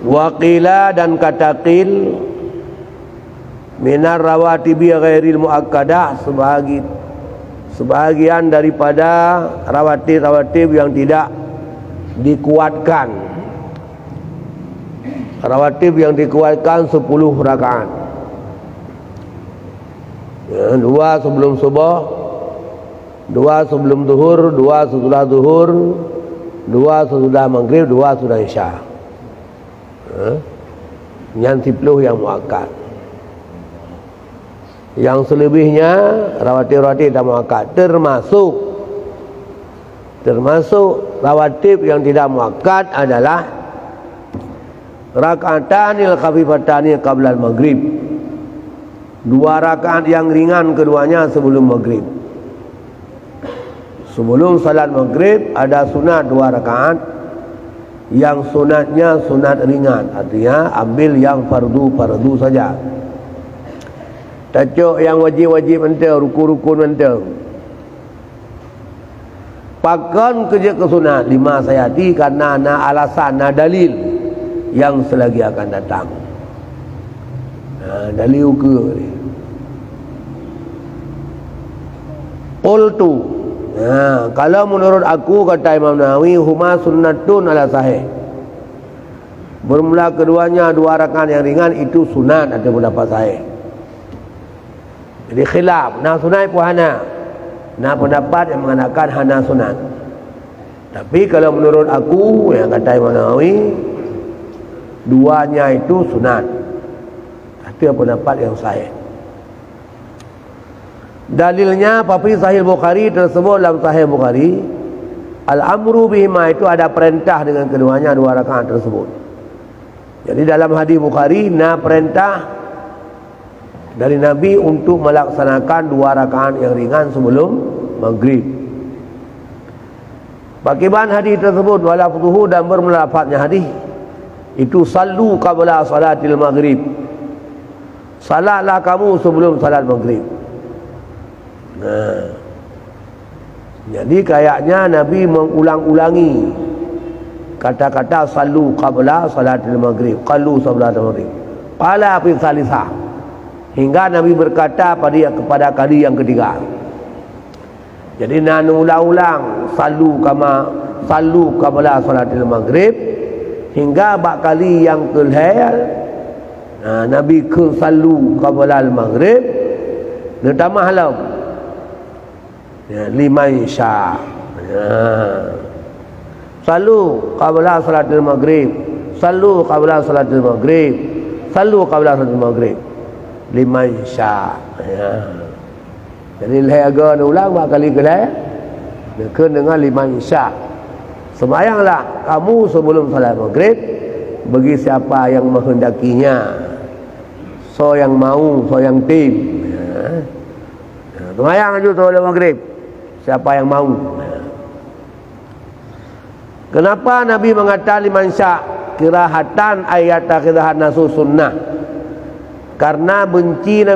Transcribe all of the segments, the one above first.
Waqila dan kata qil minar rawatibi ghairil muakkadah, sebahagian daripada rawatib yang tidak dikuatkan. Rawatib yang dikuatkan 10 rakaat. 2 sebelum subuh, 2 sebelum zuhur, 2 sesudah zuhur, 2 sesudah maghrib, 2 sesudah isya. Yang 10 yang muakkad. Yang selebihnya rawatib-rawatib tak muakkad, termasuk rawatib yang tidak muakkad adalah rakaatanil khafifatani qabla al-maghrib. 2 rakaat yang ringan keduanya sebelum maghrib. Sebelum salat maghrib ada sunat 2 rakaat. Yang sunatnya sunat ringan, artinya ambil yang fardu saja. Tacuk yang wajib ente, rukun ente. Pakan kerja ke sunat 5 sayati karena na alasan, na dalil yang selagi akan datang. Dalil ke ni. Qultu, kalau menurut aku, kata Imam Nawawi, huma sunnatun ala sahih. Bermula keduanya 2 rakaat yang ringan itu sunat atau pendapat sahih. Jadi khilaf, nah sunat pun hana. Nah pendapat yang mengatakan hana sunat. Tapi kalau menurut aku, yang kata Imam Nawawi, 2-nya itu sunat. Itu pendapat yang sahih. Dalilnya papi Sahih Bukhari tersebut dalam Sahih Bukhari, al-amru bihima itu ada perintah dengan keduanya 2 rakaat tersebut. Jadi dalam hadis Bukhari, perintah dari Nabi untuk melaksanakan 2 rakaat yang ringan sebelum maghrib. Bagian hadis tersebut walafzuhu dan bermulafadznya hadis itu sallu qabla salatil maghrib. Salatlah kamu sebelum salat maghrib. Jadi kayaknya Nabi mengulang-ulangi kata-kata sallu qabla salatil maghrib, qallu salatil maghrib. Qala fi salisah, hingga Nabi berkata kepada kali yang ketiga. Jadi nanu ulang-ulang sallu qabla salatil maghrib hingga bak kali yang kelihal. Nabi ke sallu qabla al maghrib dia tambah halau liman sya. Sallu qabla salatil maghrib, sallu qabla salatil maghrib, sallu qabla salatil maghrib liman sya. Jadi lehaga ulang kali kelai dia dengan liman sya. Sembayanglah kamu sebelum salat maghrib bagi siapa yang menghendakinya, so yang mau, so yang tim. Sembayang juga salat maghrib siapa yang mau. Kenapa Nabi mengatakan liman sya kirahatan ayat takhidahan nasu sunnah? Karena benci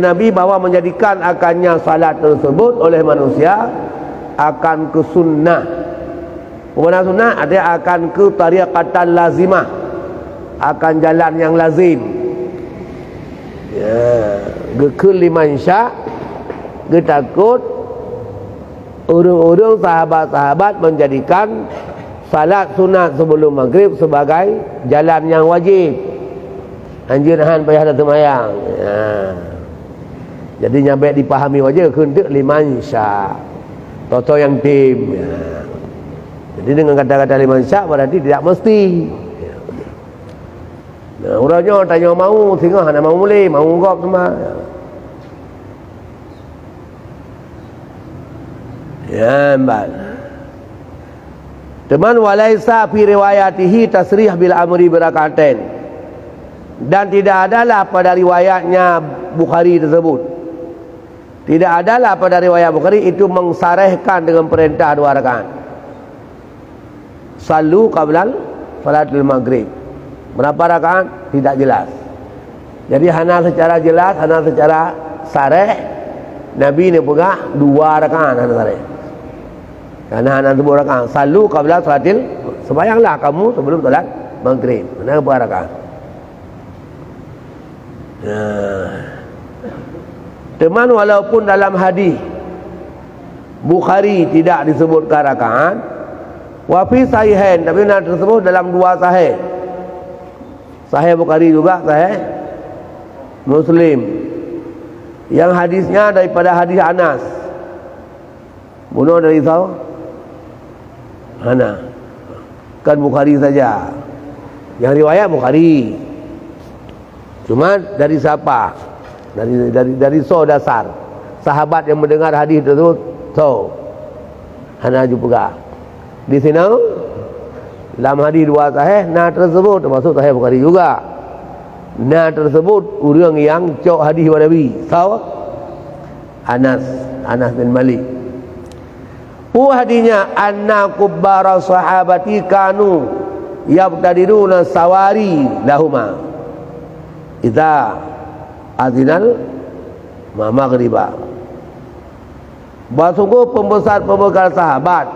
Nabi bahwa menjadikan akannya salat tersebut oleh manusia akan ke sunnah. Bukan sunnah, ada akan ke tariqatan lazimah, akan jalan yang lazim. Ke liman sya, dia takut urung-urung sahabat-sahabat menjadikan salat sunat sebelum maghrib sebagai jalan yang wajib. Anjurhan payah ada semayang. Jadi nyampe dipahami wajib kuntuk liman sya, toto yang tim. Jadi dengan kata-kata liman sya berarti tidak mesti. Orangnya tanya mau, sehingga hana mau mulai, mau ngop semua. Ya, mbak. Teman walaisa fi riwayatihi tasrih bil amri birakatain. Dan tidak adalah pada riwayatnya Bukhari tersebut, tidak adalah pada riwayat Bukhari itu mengsarehkan dengan perintah 2 rakaat. Sallu qablal salatul maghrib. Berapa rakaat? Tidak jelas. Jadi hanya secara jelas, hanya secara sareh Nabi ni pegang 2 rakaat hanya sareh. Karena hanya 2 rakaat. Sallu qabla salatil sembahyanglah kamu sebelum solat maghrib. Berapa rakaat? Teman, walaupun dalam hadis Bukhari tidak disebutkan rakaat, wa fi sahihain, tapi nak tersebut dalam dua sahih. Sahih Bukhari juga sahih Muslim. Yang hadisnya daripada hadis Anas. Bunuh dari tahu? Mana? Kan Bukhari saja. Yang riwayat Bukhari. Cuma dari siapa? Dari dasar sahabat yang mendengar hadis tersebut. So, hana juga di sini dalam hadis dua sahih, nah tersebut termasuk sahih Bukhari juga. Nah tersebut orang yang cok hadis Nabi. So, Anas bin Malik. Hadisnya anna kubbara sahabati kanu yabtadiruna sawari lahuma idza azinal maghriba. Sungguh pembesar-pembesar sahabat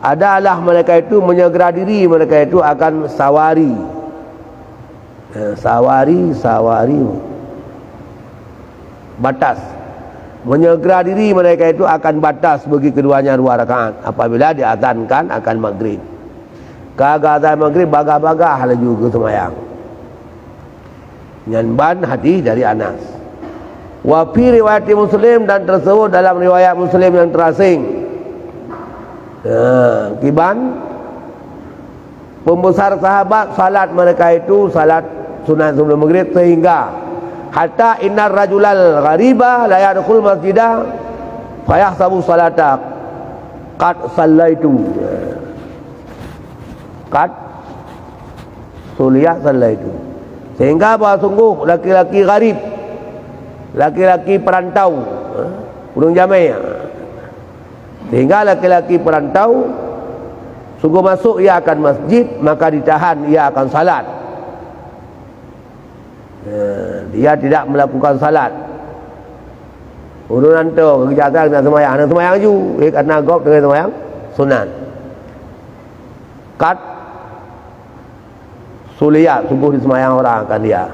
adalah mereka itu menyegera diri, mereka itu akan sawari. Sawari batas. Menyegera diri mereka itu akan batas bagi keduanya 2 rakaat apabila diazankan akan maghrib. Kagak azan maghrib bagah-bagah laju ke semayang. Nyanban hadis dari Anas. Wa fi riwayat Muslim, dan tersebut dalam riwayat Muslim yang terasing. Kiban pembesar sahabat salat mereka itu salat sunat sebelum maghrib, sehingga hatta innar rajulal ghariba la yadkhul masjidah fayahsabu salata qad sallaitu. Qad suliyat sallaitu. Sehingga bahawa sungguh laki-laki gharib, laki-laki perantau, burung jamai, sehingga laki-laki perantau sungguh masuk ia akan masjid, maka ditahan ia akan salat. Dia tidak melakukan salat. Urun rantau kerja nak semayang, nak semayang ju, karena gop dengan semayang sunat. Kat suliyat, sungguh disemayang orang akan dia.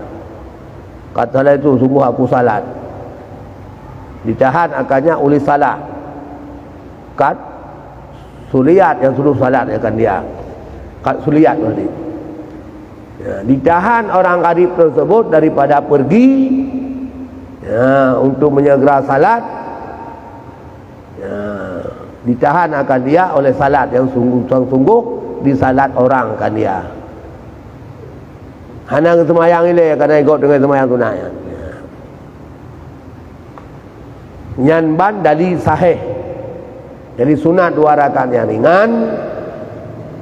Kata salat itu sungguh aku salat. Ditahan akannya oleh salat. Kat suliyat yang suruh salat akan dia. Kat suliyat tadi. Ditahan orang gharib tersebut daripada pergi untuk menyegera salat. Ditahan akan dia oleh salat yang sungguh-sungguh disalat orang akan dia. Hana semayang ini kena ikut dengan semayang tunai. Nyanban dari sahih. Jadi sunat 2 rakaat yang ringan.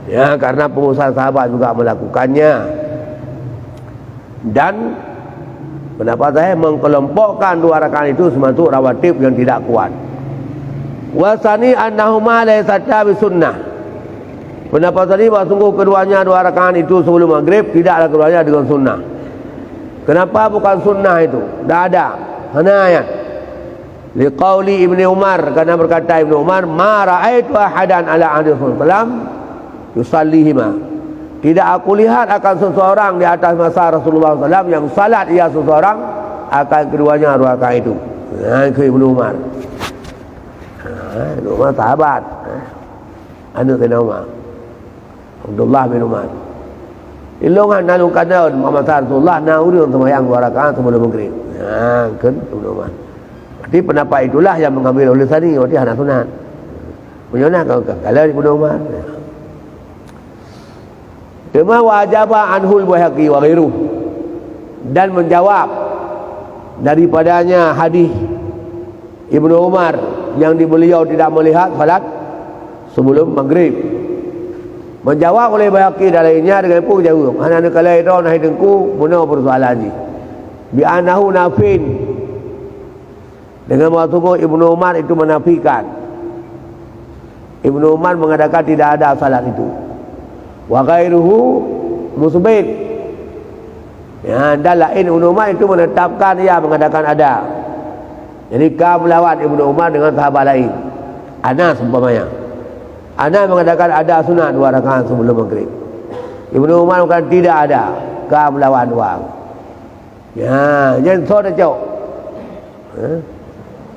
Ya, karena pengusaha sahabat juga melakukannya. Dan pendapat saya mengkelompokkan 2 rakaat itu sebagai rawatib yang tidak kuat. Wasani annahuma laysata bisunnah. Pendapat tadi bahawa sungguh keduanya 2 rakaat itu sebelum maghrib tidaklah keduanya dengan sunnah. Kenapa bukan sunnah itu? Tidak ada. Hanya ayat. Liqauli Ibni Umar, karena berkata Ibni Umar, ma ra'aitu ahadan ala ahdi Rasulullah yusallihima. Tidak aku lihat akan seseorang di atas masa Rasulullah SAW yang salat ia seseorang akan keduanya 2 rakaat itu. Itu Ibni Umar. Ibni Umar sahabat. Anak Sayyidina Umar, Abdullah bin Umar. Ilongan nalukan daun Muhammad Rasulullah nauri untuk semayang 2 rakaat sebelum maghrib. Kan Ibnu Umar. Berarti pendapat itulah yang mengambil oleh tadi, berarti hana sunat. Menyonah kalau Ibnu Umar. Kama wajaba anhul Baihaqi wa ghairuh, dan menjawab daripadanya hadis Ibnu Umar yang beliau tidak melihat salat sebelum maghrib. Menjawab oleh Baihaqi dan lainnya dengan pun jawab. Hana kala itu nahi dengku punya persoalan ni. Bi anahu nafin. Dengan waktu Ibnu Umar itu menafikan. Ibnu Umar mengatakan tidak ada salat itu. Wa ghairuhu musbit. Ya, dan lain Ibnu Umar itu menetapkan ia mengatakan ada. Jadi kau melawan Ibnu Umar dengan sahabat lain. Anas umpamanya. Anas mengatakan ada sunat 2 rakaat sebelum maghrib. Ibnu Umar mengatakan tidak ada, kau melawan orang. Ya, jangan so tak cok.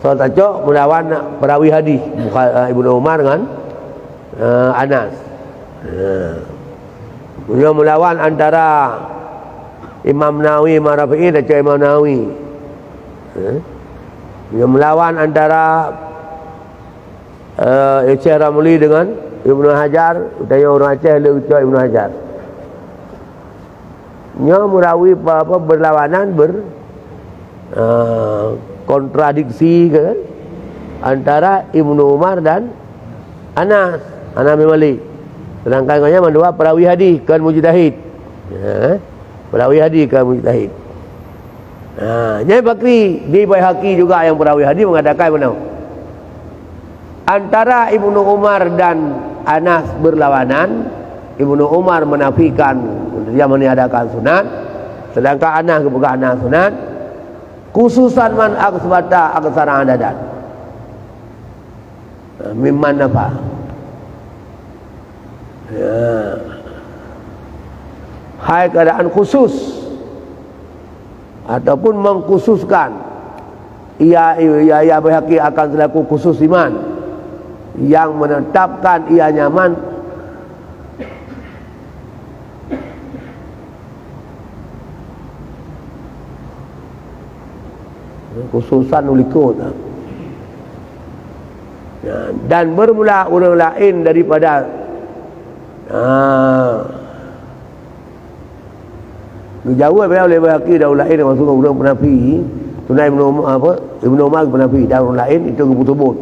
So tak cok melawan perawi hadis Ibnu Umar dengan Anas. Beliau melawan antara Imam Nawawi, Imam Rafi'i dan Imam Nawawi. Beliau melawan antara Syekh Ramli dengan Ibnu Hajar, utaya orang Aceh le ucap Ibnu Hajar. Nya murawi apa berlawanan kontradiksi kan antara Ibnu Umar dan Anas bin Malik. Sedangkan kanya mandua perawi hadis kan mujtahid. Perawi hadis kan mujtahid. Nyai Bakri di Baihaqi juga yang perawi hadis mengatakan benar. Antara Ibnu Umar dan Anas berlawanan, Ibnu Umar menafikan dia meniadakan sunat, sedangkan Anas kepegang sunat. Khususan man aksbata aksara adadan. Mimman nafa. Hai keadaan khusus ataupun mengkhususkan ia Baihaqi akan selaku khusus iman yang menetapkan ia nyaman khususan ulikut dan bermula orang lain daripada jauh oleh Baihaqi dan orang lain yang masuk orang penafi tunai Ibnu Umar penafi dan orang lain itu kebut-but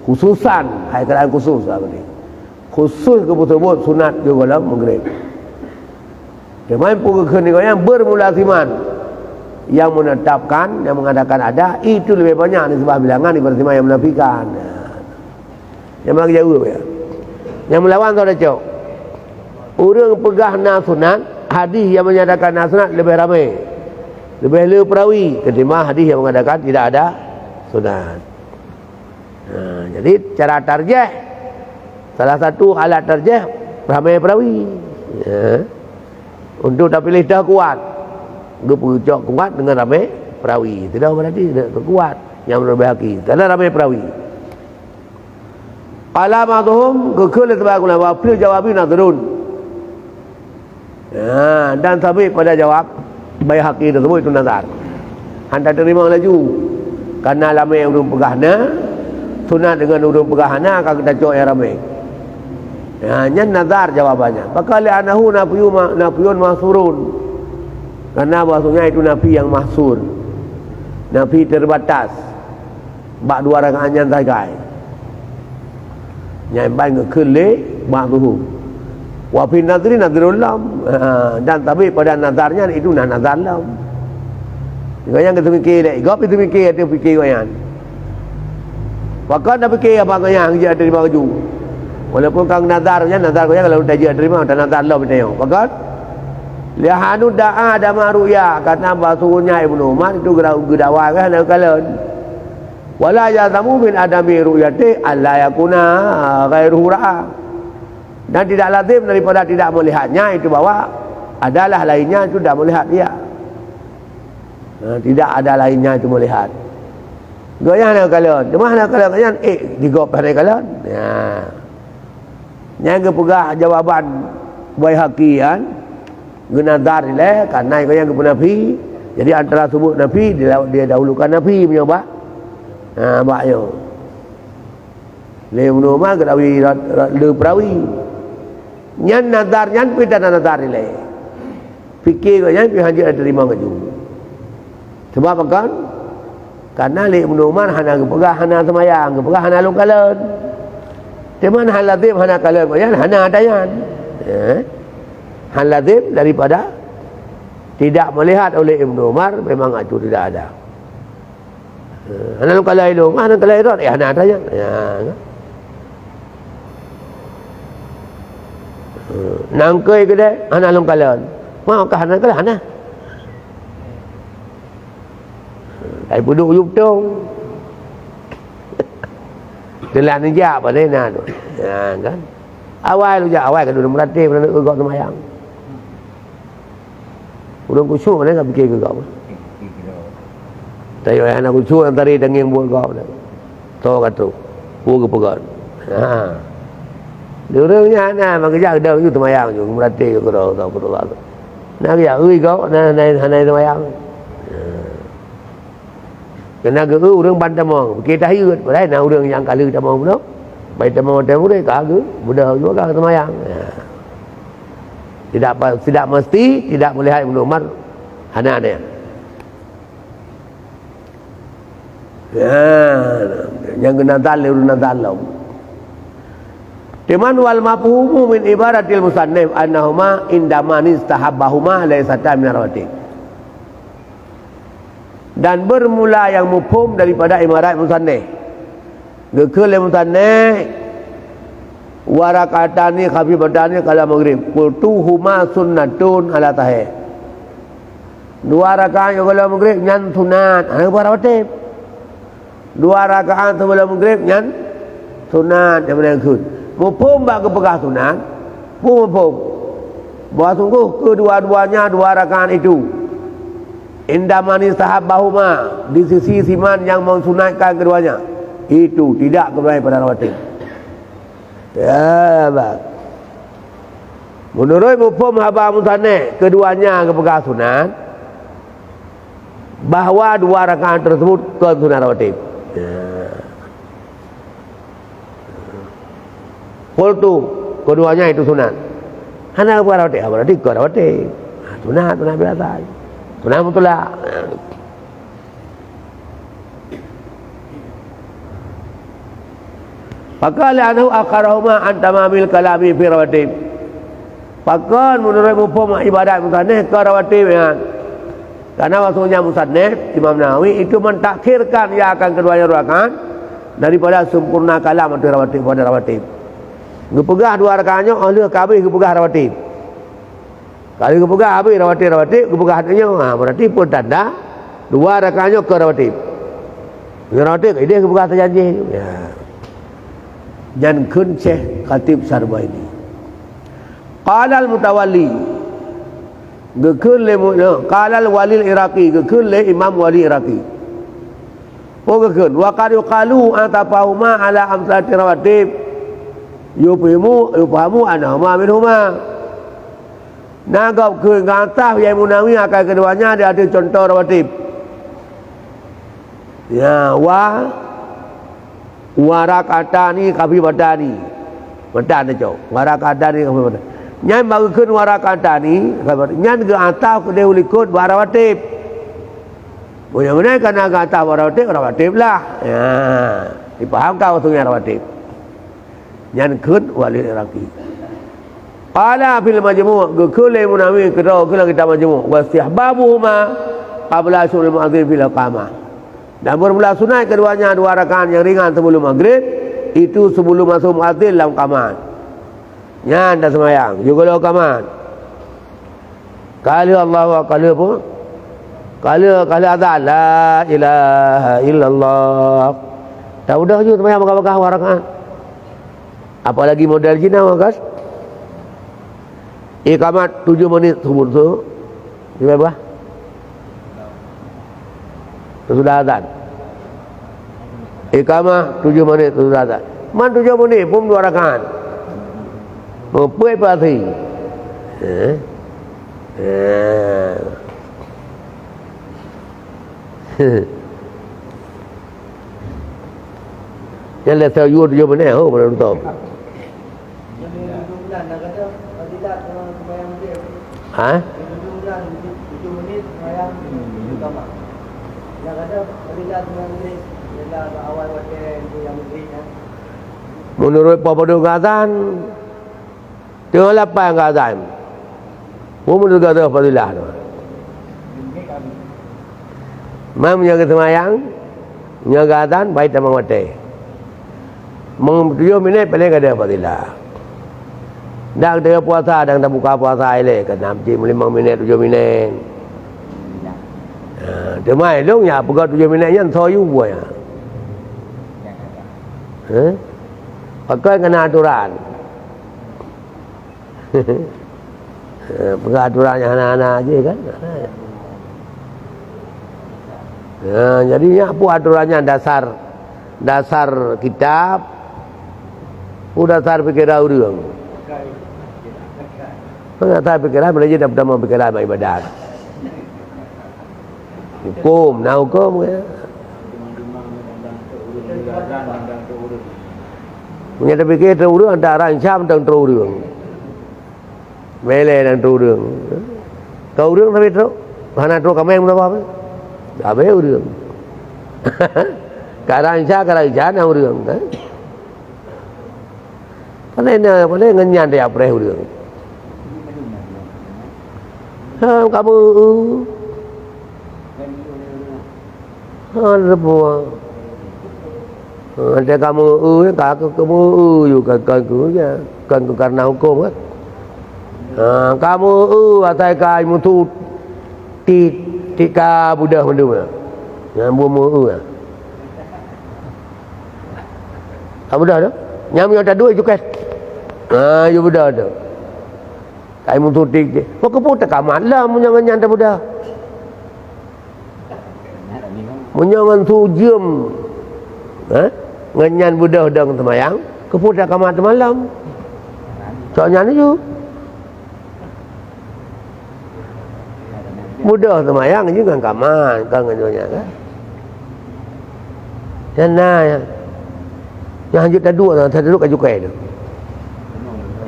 khususan hai keadaan khusus apa ni khusus kebut-but sunat juga dalam maghrib. Kemain pun yang bermula siman yang menetapkan, yang mengadakan ada itu lebih banyak di sebuah bilangan daripada yang menafikan. Yang bagi jauh ya. Yang melawan tu ada cok. Orang pegah sunat, hadis yang menyatakan sunat lebih ramai, lebih perawi ketimbang hadis yang mengadakan tidak ada sunat. Jadi cara tarjih, salah satu alat tarjih ramai perawi. Untuk tak pilih dah kuat. Dia perucok kuat dengan ramai perawi. Tidak berarti tidak kuat yang lebih haki. Karena ramai perawi. Alamatuhum kekul tabaqul wa fil jawabi nadrun. Dan sampai pada jawab Baihaqi tersebut itu nazar. Anda terima laju. Karena ramai urung pegahna, sunat dengan urung pegahna akan kita cok yang ramai. Nya nazar jawabannya. Bakal anahu nafiyun mahsurun. Karena maksudnya itu nafi yang mahsur, nafi terbatas. Bak 2 rakaat yang sagai. Nyai ban kele bak tu. Wa fi nadri nadrul lam. Dan tapi pada nazarnya itu nazar lam. Goyang kita fikir lek, gop itu fikir ada fikir goyang. Pakar dah fikir apa goyang dia terima baju. Walaupun kang nazarnya nazar goyang kalau tak dia terima dan nazar lam tengok. Pakar liahanu da'a dama ru'ya kata basuhnya Ibnu Umar itu gedawa kan kalian wala yazamu min adami ru'yati alla yakuna ghairuhu ra'a dan tidak lazim daripada tidak melihatnya itu bahwa adalah lainnya itu tidak melihat dia. Tidak ada lainnya itu melihat. Goyang kalian cuma kalian digop hari kalian yang kepegah jawaban Baihaqi kan genadar ile karena yang kepenafi jadi antara sebut nafi dia dahulukan nafi punya bak bakyo le Ibnu Umar kedawi le perawi nyan nazar nyan pita nazar ile fikir nyan pi haji terima ngaju sebab kan karena le Ibnu Umar hana kepegah hana semayang kepegah hana lukalan teman hal lazim hana kalan yan hana adayan hal lazim daripada tidak melihat oleh Ibnu Umar memang itu tidak ada. Anak kalau itu, anak kalau itu, anak ada yang, nangkai ke deh, anak kalau, mau ke anak kalau anak, dari buduk yup dong, Dalam ni jak apa dia nak tu. Ya kan. Awal lu jak awal kan duduk meratih pada gegak sembahyang. Urang kusyuk mana enggak fikir gegak apa. Tayo anak kusyuk antara denging buat gegak dah. Tahu kata. Buat ke pegat. Ha. Durungnya nah makja dah tu sembahyang tu meratih ke dah tahu betul tu. Nak ya ui kau nah sembahyang. Kena ke urang bantamong, kita hiut, padahal nak urang yang kala tamong tu. Baik tamong temu dia kagak, budak juga kagak semayang. Tidak mesti tidak melihat Ibnu Umar anak dia. Yang kena talau. Timan wal mafhumu min ibaratil musannif annahuma indama nistahabbahuma laysata min rawatib. Dan bermula yang mufhum daripada ibarat musannif. Gekele musannif warakatani khafifatani kala maghrib. Qultuhuma sunnatun ala tahih. Dua rakaat kala maghrib nyan sunat. Ana barawatib. Dua rakaat sebelum maghrib nyan sunat yang menengkut. Mufhum bak kepegah sunat. Mufhum. Bahawa sungguh kedua-duanya dua rakaat itu indamani sahabbahuma di sisi siman yang mensunatkan keduanya itu tidak kembali pada rawatib. Ya, bak. Menurut mufhum haba musannif keduanya kepegah sunat bahawa dua rakaat tersebut ke sunat rawatib. Ya. Qultu keduanya itu sunat. Hana ke rawatib, berarti ke rawatib. Sunat biasa. Sunat mutlak. Faqala anhu akharahuma an tamamil kalami fi rawatib. Faqal menurut mufhum ibadat musannif ke rawatib ya. Karena maksudnya musannif Imam Nawawi itu mentakhirkan ia akan keduanya rakaat daripada sempurna kalam atau rawatib pada rawatib. Gepegah dua rakaatnya oleh kabeh gepegah rawatib. Kalau gepegah habis rawatib gepegah hatinya berarti pun tanda dua rakaatnya ke rawatib. Rawatib dia gepegah terjanji. Ya. Dan kun Syekh Khatib Sarbaini. Qala al-Mutawalli gekun le qala al-Wali al-Iraqi gekun le Imam Wali Iraqi. Oh gekun wa qad yuqalu atafahuma ala amsalati rawatib yufahamu anahuma minhuma. Nagap ke ngatah yang Munawi akan keduanya dia ada contoh rawatib. Ya warakatani khafifatani. Mata ada cok. Warakatani khafifatani. Nyan bagi kun warakatani khafifatani. Nyan ke atah ke dia ulikut warawatib. Mana kena ke atah warawatib lah. Ya, dipahamkan maksudnya rawatib. Nyan kun wali iraqi. Qala fil majmu' gekul Munawi kedua kula kita majmu' wa istihbabuhuma qabla syurul maghrib fil qamah. Dan bermula sunat keduanya dua rakaat yang ringan sebelum maghrib itu sebelum masuk muadzin dalam qamat. Nyan dah sembahyang juga dalam qamat. Kali Allah wa kali apa? Kali azan la ilaha illallah. Tak udah je sembahyang bakal-bakal dua rakaat. Apalagi model Cina kan? Iqamat 7 menit sebelum tu. Di berapa? Sudah azan. Iqamah 7 menit sudah azan. Man 7 menit pun 2 rakaat. Mempuai pasti. Yang lihat saya 7 menit, oh belum tahu. Ha? 7 menit sembahyang Iqamah. Yang ada fadilah 9 menit adalah awal waktu yang maghrib. Menurut Papa azan tengah 8 ke azan. Menurut kata fadilah tu. Mam menjaga sembahyang, menjaga azan baik tamang waktu. 7 minit paling ada fadilah. Dah dia puasa dan dah buka puasa ile kena 5 minit 7 minit. Dia mai long ya buka 7 minit yang tahu buat ya. Pakai kena aturan. Pengaturannya anak-anak aja kan. Jadinya apa aturannya dasar kitab, dasar pikiran orang. Dasar pikiran belajar dapat pikiran ibadat. Hukum, hukum ya. Punya tapi kita urang antara Syam dan urang. Mele dan urang. Kau urang tapi terus mana terus kami yang apa? Abe urang. Karang Syam urang kan. Paling ngenyan dia apre urang. Kamu lepo. Ada kamu kamu juga kagunya kan karena hukum kan. Kamu atai kai mutu tika budah mendu. Nyambu ya. Kamu dah ada? Nyam ada dua juga. You budah ada. Kai mutu tik. Kok keputak amat lah munyangan nyanda budah. Munyangan sujum. Ngenyan budah dang temayang kepudak kamat malam soalnya ni ju budah temayang juga kaman kan ngenyonya kan dan yang lanjut dah dua tak duduk kat cukai tu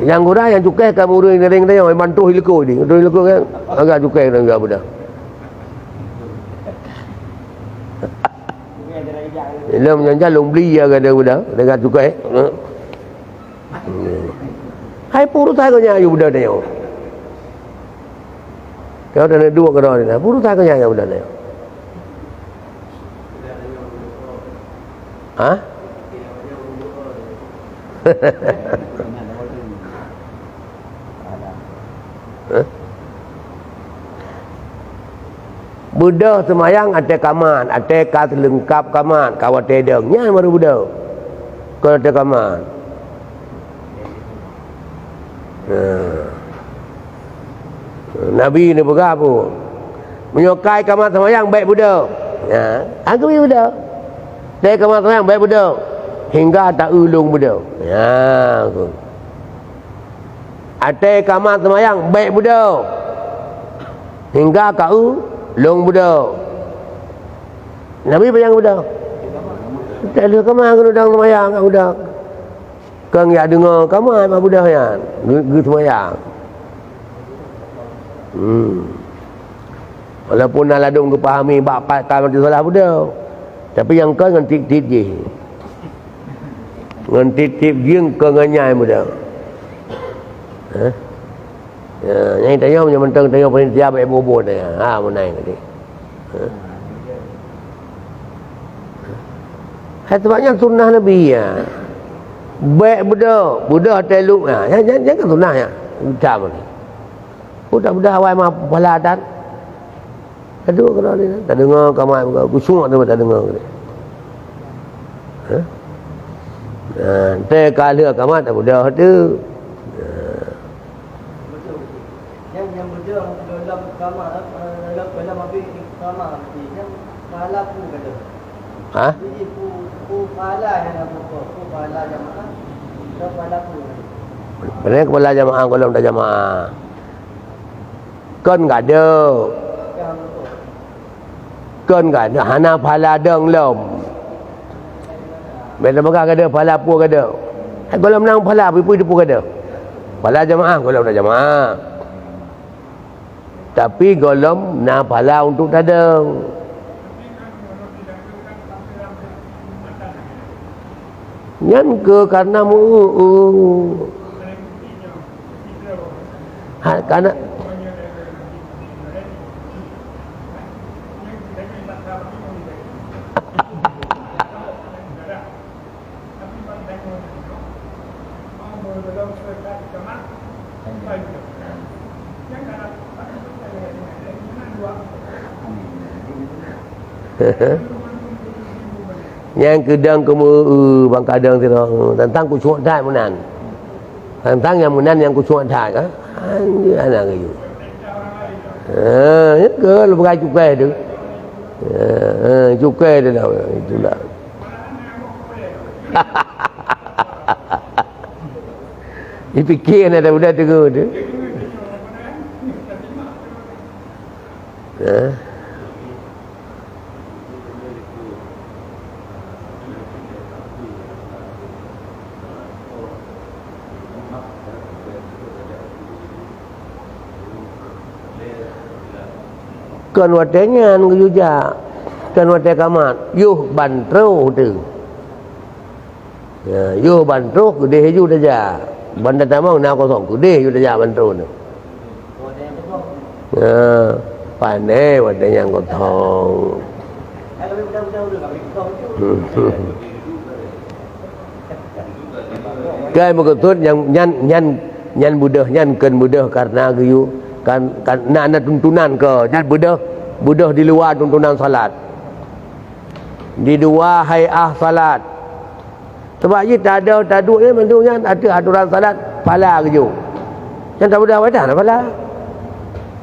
yang gura yang cukai kamu urang nering dia bantu hilko ni kan agak cukai dan enggak budah. Dalam menyanyi beli ya kada budak dengan cukai. Hai puru tai ko nya budak dia. Kau dah dua kau ni. Puru tai ko nya budak dia. Hah? Budak semayang ada kaman, ada kat lengkap kaman, kawat tedengnya baru budak. Kalau ada kaman. Nabi ni berapa? Menyukai kaman semayang baik budak. Aku ni budak. Saya kaman semayang baik budak. Hingga tak ulung budak. Ada kaman semayang baik budak. Hingga kau long budak. Nabi bayang budak. Tak ada kamar kena dang semayang kat budak. Kang ya dengar kamar mak budak ya. Gi semayang. Walaupun nak ladung ke pahami bak kalau dia salah budak. Tapi yang kau dengan tip-tip je. Dengan tip-tip je kau nganyai budak. Yang tanya punya mentang tanya panitia baik bobo dia. Menai tadi. Sebabnya sunnah Nabi ya. Baik budak teluk jangan sunnah ya. Macam ni. Budak awal mah peladan. Aduh kalau ni tak dengar kamai kusung tu tak dengar ni. Kala kamai tak budak tu. Yang berdia dalam kamar dalam habis kamar yang pahala pun kata. Jadi pu pahala yang apa? Pu pahala jamaah. Dan pahala pun. Benar kepala jamaah kalau dah jamaah. Kan enggak ada. Kan enggak ada hana pahala deng lom. Bila makan ada pahala pu ada. Kalau menang pahala pu itu pu ada. Pahala jamaah kalau dah jamaah. Tapi golom na pahala untuk tadang. Nyan ke karena karena Yang kedang kemu bang kadang tu tentang ku cuak dah menan. Tentang yang menan yang ku cuak dah kan. Anjir anak kayu. Ya ke lu pakai cukai tu. Cukai dia dah itulah. Dia fikir ada budak tengok tu. Kan watenya anu juga. Kan wate kamat. Yuh bantro tu. Ya, yuh bantro gede ju dah ja. Banda tamau na kosong gede ju dah ja bantro tu. Ya, pandai watenya kotong. Kai makutut yang nyan budah nyan ken budah karena geyu kan nak tuntunan ke nyan budah di luar tuntunan salat. Di dua hayah salat. Sebab je tak ada je mentunya ada aturan salat pala geyu. Yang tak budah wadah pala.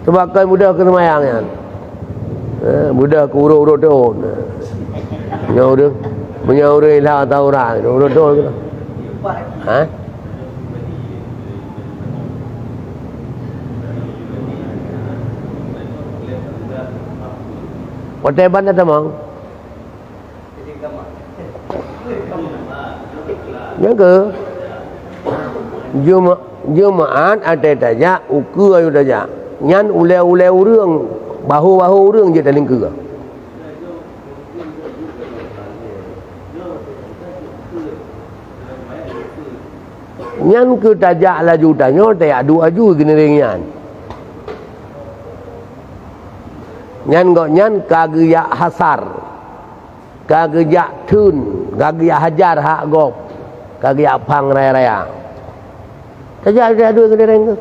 Sebab kan budah kena mayang kan. Budah ke urut-urut tu. Menyaur ilah atau orang urut tu. Ha? Hotel ban ada mang? Yang ke? Jumaat ada saja, ukur ayu saja. Nyan ule-ule urang, bahu-bahu urang je dalam ke. Nyan ke tajak laju tanya, tak adu-aju gini ringan. Nyan kagak hasar, kagak tun, kagak hajar hak gop, kagak pang raya-raya. Tajak adu gini ringan.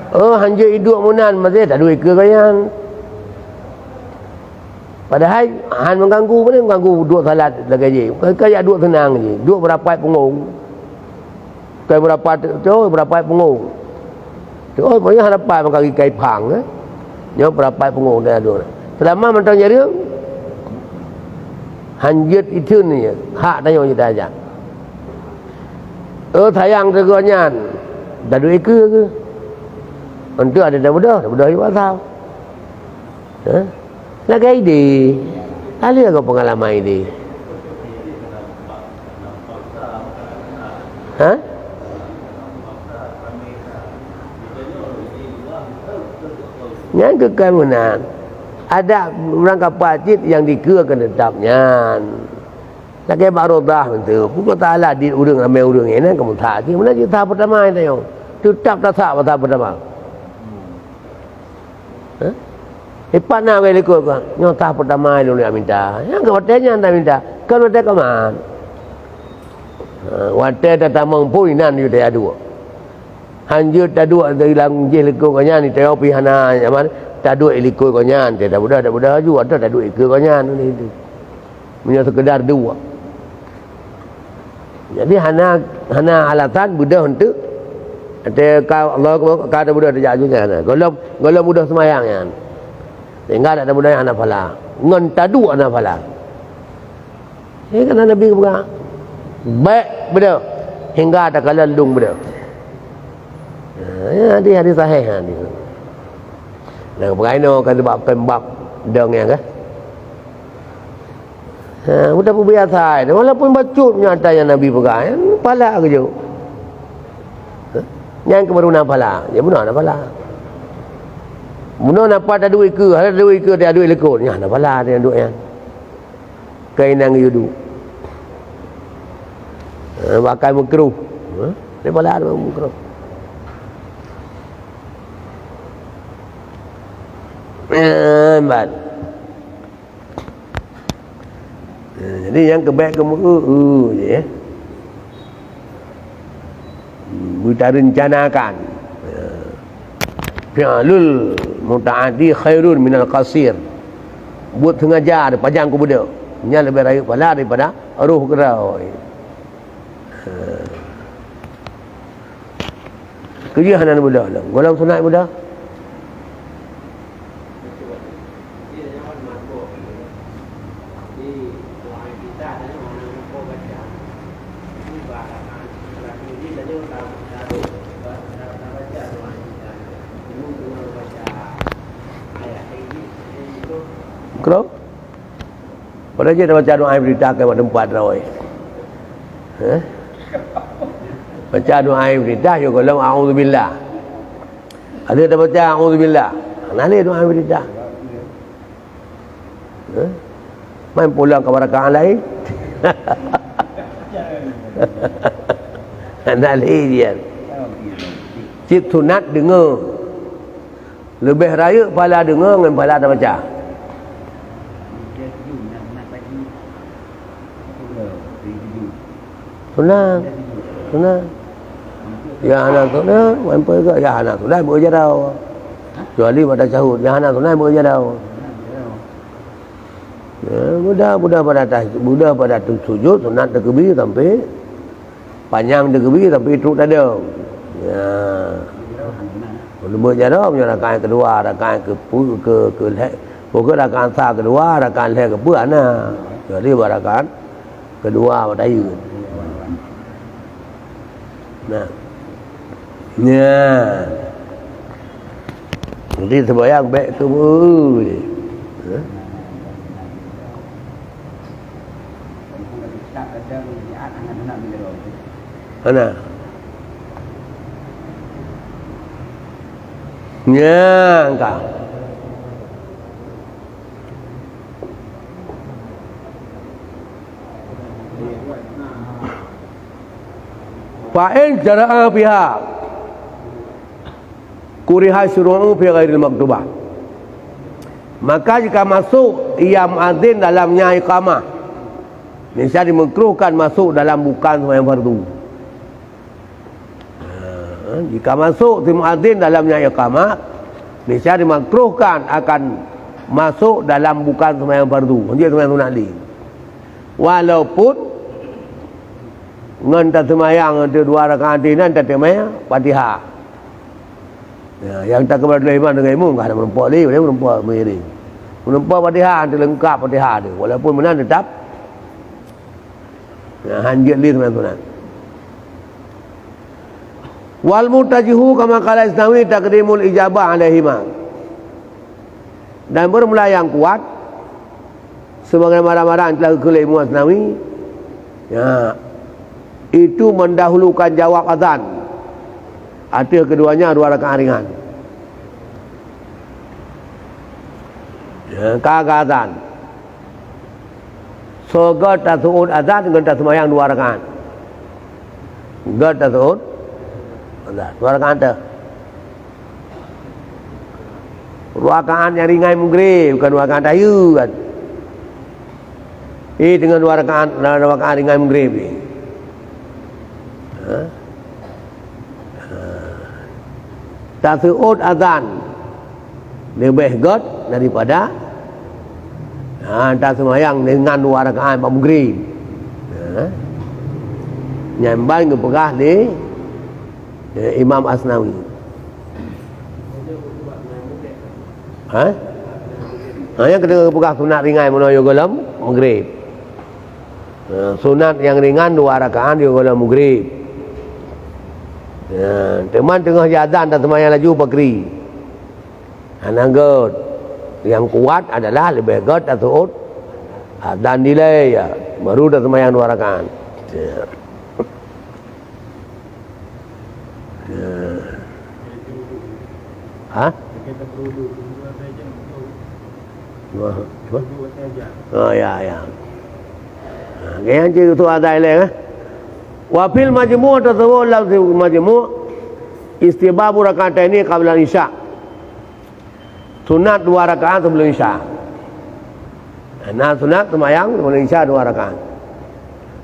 Oh hanja hidup munan masih tak duit ke kayan. Padahal han mengganggu mana mengganggu dua salat lagi je. Kayak dua senang je. Dua berapa pengung. Kayak berapa tu berapa pengung. Tu oh banyak harapan mengkaki kai pang eh. Nyo berapa pengung dah dua. Selama mentang nyari hanjut itu ni hak tanya je dah aja. Sayang tegurnya. Dah duit ke? Untuk ada mudah juga tahu. Lagi ide. Ada ke pengalaman ide? Ha? Yang kekamunan. Ada orang kapacit yang dikeurkan tetapnya. Lagi barodah itu. Pukul ta'ala di urang ramai urang ini. Kamu tak. Mana je tahap pertama itu. Tetap tak tahap pertama. Hebat nak boleh ikut kan? Nyata pertama dulu yang minta. Yang ke hotelnya anda minta. Kan hotel ke mana? Hotel tak mampu inan you dia dua. Hanjut tak dua hilang je lekuk kanya ni tengok pihana zaman tak dua ikut kanya tak budak ju ada tak dua ikut kanya ni itu. Punya sekedar dua. Jadi hana alatan budak untuk ada Allah kata budak dia ajunya hana. Kalau budak semayang kan. Sehingga ada budak yang anak pala. Ngan tadu anak pala. Ini kan Nabi buka. Baik benda. Hingga ada kalalung benda. Ya, dia hadis sahih hadis. Nah, bagaimana kan bab dong ya kan? Udah pun biasa. Walaupun bacut nyata yang Nabi buka. Pala ke je. Yang kebarunan pala. Ya benar pala. Muna napa tak duit ke? Ada duit ke? Dia duit lekut. Ya, nak pala dia duit yang. Kainang yudu. Pakai mukruh. Dia pala ada mukruh. Hebat. Jadi yang kebaik ke je ya. Kita rencanakan. Fi'lul muta'addi khairun minal qasir. buat sengaja dia pajang ku budak. Nya lebih raya pala daripada ruh kerau. Kerja hanan budak lah. Golong sunat budak. Kerap pada je dah baca doa berita ke tempat rawai. Baca doa berita yo kalau auzubillah. Ada dah baca auzubillah. Nale doa berita. Main pulang ke rakaat lain. Nale dia. Cik sunat dengar. Lebih raya pala dengar dengan pala dah baca. Sunat. Sunat. Ya anak sunat, main pergi ya anak sunat boleh jadau. Kecuali pada sahut, ya anak sunat boleh jadau. Ya, budak pada atas, budak pada sujud sunat terkebir sampai panjang terkebir sampai itu tak ada. Ya. Boleh jadau punya rakaat kedua, rakaat ke pokok rakaat sah kedua, rakaat leh ke puana. Jadi rakaat kedua pada ayu. Nah. Ya. Jadi sembahyang baik tu. Mana? Ya, engkau. Fa'in jara'a biha kuriha syuru'u fi ghairil maktubah. Maka jika masuk ia muadzin dalamnya iqamah, niscaya dimekruhkan masuk dalam bukan sembahyang fardu. Jika masuk si muadzin dalamnya iqamah, niscaya dimakruhkan akan masuk dalam bukan sembahyang fardu. Dia sembahyang sunat li. Walaupun ngan tak semayang ada 2 rakaat nan tak semayang Fatihah. Ya, yang tak kepada iman dengan ilmu kan menempa ni, boleh menempa miri. Menempa Fatihah dia lengkap Fatihah dia. Walaupun menang tetap ya hanjit li sembahyang sunat. Wal mutajihu kama qala Isnawi taqdimul ijabah alaihima. Dan bermula yang kuat sebagaimana marah telah kelai Muasnawi, ya, itu mendahulukan jawab azan. Ada keduanya 2 rakaat ringan. Ya, kagak azan. So god tasawud azan dengan tasmayang 2 rakaat. God tasawud azan 2 rakaat dah. Rakaat yang ringan maghrib, bukan 2 rakaat ayu kan. Dengan 2 rakaat ringan maghrib ni. Tasawud azan lebih god daripada tasmayang dengan 2 rakaat maghrib. Nyambang ke pegah ni Imam Asnawi. Yang kena pegah sunat ringan mana yo dalam maghrib. Sunat yang ringan 2 rakaat yo dalam maghrib. Ya, teman tengah azan dan semayang laju pakri. Ananggot yang kuat adalah lebih god atau dan delay ya, baru dah semayang 2 rakaat. Ya. Ya. Hah? Oh ya ya. Yang cerita tu ada leh. Wafil majmu' tersebut lafzi majmu' istibabu raka'ataini qabla isya. Sunat 2 rakaat sebelum isya. Nah sunat semayang sebelum isya 2 rakaat.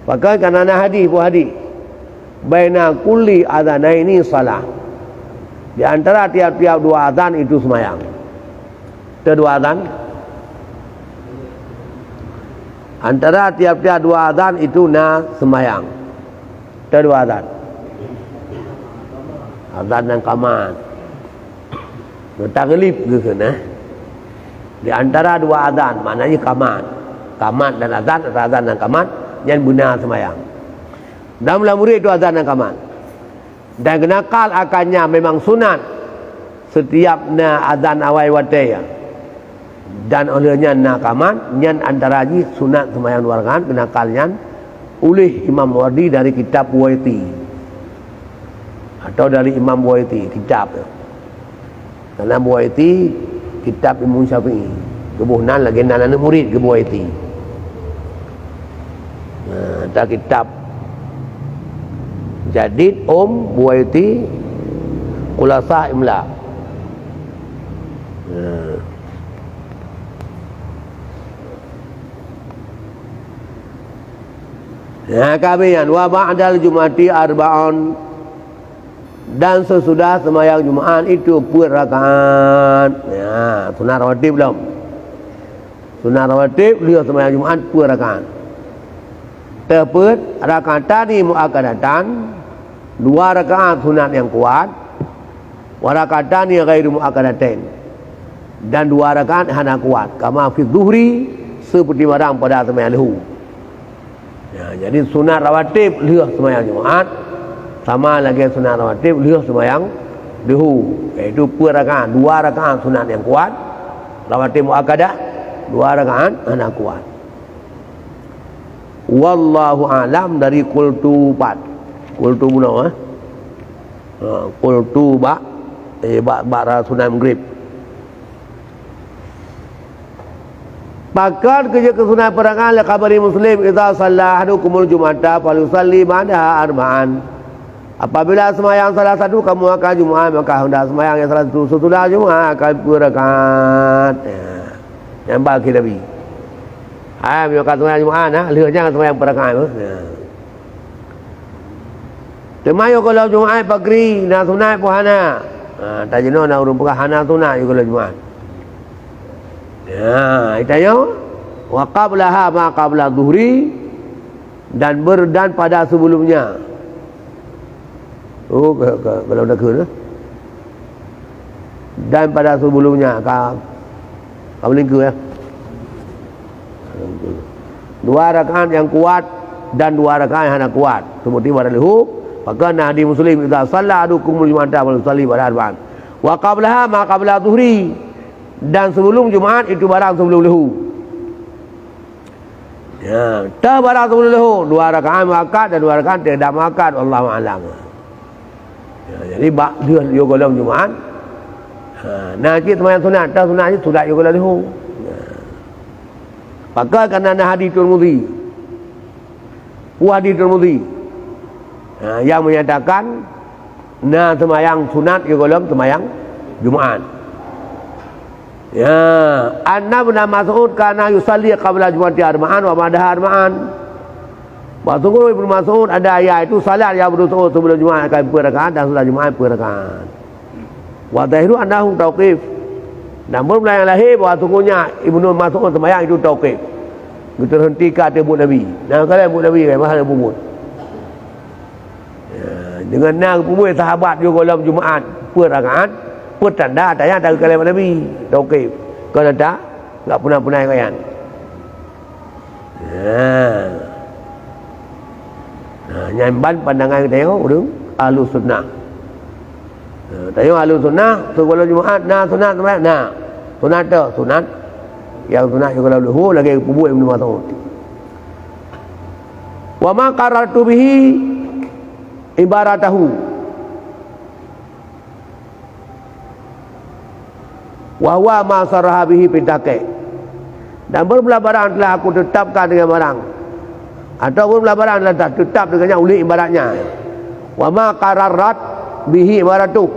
Maka karena hadis bu hadis. Baina kulli adzanaini salah. Di antara tiap-tiap 2 azan itu semayang. Itu 2 azan. Antara tiap-tiap dua azan itu sembahyang. Ada dua azan. Azan dan qamat. Taglib gitu nah. Di antara dua azan, maknanya qamat. Qamat dan azan, azan dan qamat yang guna sembahyang. Dalam murid itu azan dan qamat. Dan kenakal akannya memang sunat setiap azan awal wataya. Dan olehnya qamat yang antara ji sunat sembahyang dua rakaat kenakalnya oleh Imam Wardi dari kitab Waiti atau dari Imam Waiti kitab. Dalam Waiti kitab Imam Syafi'i kebunan lagi anak murid ke Waiti. Ada kitab Jadid Waiti Khulasa Imla. Kabian wa ba'dal jumati arba'un, dan sesudah sembahyang Jumat itu 4 rakaat. Ya, sunat rawatib belum? Sunat rawatib dia sembahyang Jumat 4 rakaat. Tepat rakaatani muakkadatan, 2 rakaat sunat yang kuat, wa rakaatani ghairu muakkadatain, dan 2 rakaat hana kuat. Kama fi zuhri, seperti barang pada sembahyang zuhur. Ya, jadi sunat rawatib lihat sembahyang Jumat sama lagi sunat rawatib lihat sembahyang zuhur, iaitu 4 rakaat, 2 rakaat sunat yang kuat, rawatib muakkadah, 2 rakaat hana kuat. Wallahu alam dari qultu 4. Qultu bunuh qultu ba sunat maghrib. Pakar kerja kesunat perangan lekabari Muslim idza shalla ahadukumul jumata falyusalli ba'daha arba'an. Apabila sembahyang salah satu kamu akan Jumat, maka hendak sembahyang yang salah satu sesudah Jumat akan 2 rakaat. Yang bagi Nabi. Maka sembahyang Jumat lihat jangan sembahyang perakaat. Temayo kalau Jumat pagri na sunat puhana. Tajino na urung hana sunat juga Jumat. Ya, itanya wa qablaha ma qabla zuhri, dan berdan pada sebelumnya. Kalau dah kena. Dan pada sebelumnya kau lingku ya. 2 rakaat yang kuat dan 2 rakaat yang hana kuat. Seperti pada lehu, maka hadis Muslim idza shalla ahadukumul jumata falyusalli ba'da arba'an. Wa qablaha ma qabla zuhri, dan sebelum Jumat itu barang sebelum lehu. Ya, barang sebelum lehu 2 rakaat muakkad dan 2 rakaat tidak muakkad, wallahu a'lam. Ya, jadi dia yoga dalam Jumat. Nakit sembahyang sunat, sunatnya sudah yoga lehu. Maka kerana hadis Tirmizi, hadis Tirmizi yang menyatakan sembahyang sunat yoga dalam sembahyang Jumat. Ya, anna bin Mas'ud kana yusalli qabla Jumati arba'an wa ba'daha arba'an. Waktu Ibnu Mas'ud ada ayat itu salat yang berdoa sebelum Jumat akan 4 rakaat dan setelah Jumat 4 rakaat. Wa zahiru annahu tauqif. Namun yang lahir bahawa sungguhnya Ibnu Mas'ud sembahyang itu tauqif. Kita hentikan tebuk Nabi. Nah, kalau tebuk Nabi kan mahal pumut. Ya, dengan nang pumut sahabat juga dalam Jumat 4 rakaat. Tanda tanya dari kalam Nabi tauqif. Kalau tak enggak pernah kalian. Nyamban pandangan tengok urang Ahlus Sunnah. Tengok Ahlus Sunnah sebelum Jumaat sunat sembahyang. Sunat tu sunat. Yang sunat juga dulu lagi kubur Ibnu Mas'ud. Wa ma qarartu bihi ibaratahu. Wahwa ma sarraha bihi bidake, dan berbelah barang telah aku tetapkan dengan barang, atau berbelah barang telah tetap dengannya oleh ibaratnya. Wa ma qararrat bihi ibaratu,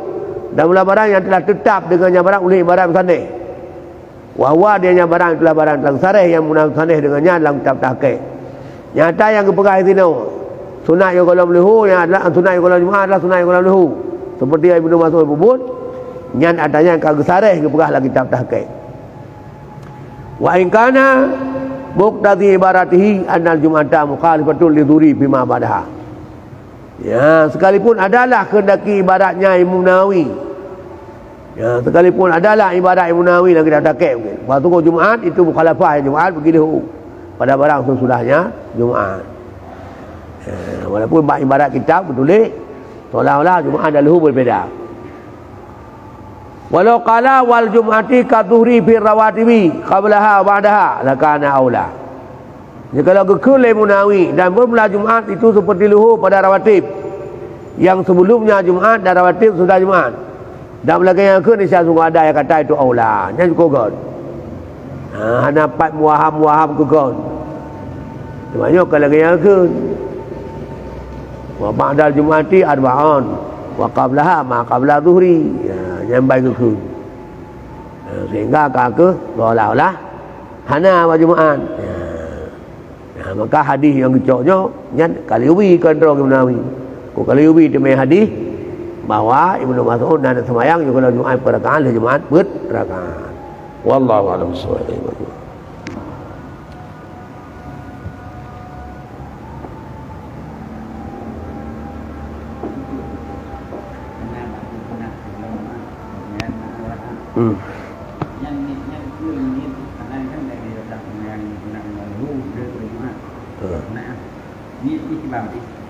dan belah barang yang telah tetap dengannya barang oleh ibarat saneh. Wahwa dia yang barang telah barang telah sareh yang munaf saneh dengannya dalam kitab tahqiq. Nyata yang kepegang itu sunat yang kalau lehu yang adalah sunat yang kalau Jumaat adalah sunat yang kalau lehu. Seperti Ibnu Mas'ud sebut, nyan adanya yang kagak sareh ke pegah lagi kitab tahqiq. Wa in kana muqtadi ibaratihi annal jum'ata mukhalifatun lidhuri bima badaha. Ya, sekalipun adalah kehendaki ibaratnya Imam Nawawi. Ya, sekalipun adalah ibarat Imam Nawawi yang kita takik mungkin. Waktu kau Jumaat itu mukhalafah Jumaat begitu pada barang sesudahnya Jumaat. Ya, walaupun ibarat kitab bertulis seolah-olah Jumaat dan Luhur berbeda. Walau qala wal jum'ati kadzuhri fi rawatibi qablaha wa ba'daha lakana aula. Jadi kalau gekul Imam Nawawi dan bermula Jumaat itu seperti Luhur pada rawatib. Yang sebelumnya Jumaat dan rawatib sudah Jumaat. Dan belakang yang ke ni saya sungguh ada yang kata itu aula. Jangan kukun. Hana pat muaham kukun. Semuanya kalau yang ke. Wa ba'dal jum'ati arba'an. Wa qablaha ma qabla zuhri. Yang baik kukun. Sehingga kakak seolah-olah hana wa Jumaat. Maka hadis yang kecoknya kali ubi kontrol Ibn Nawawi. Kali ubi demi hadis bahawa Ibnu Mas'ud dan semayang juga Jumaat perakaat dan Jumaat berakaat. Wallahu a'lam bishawab.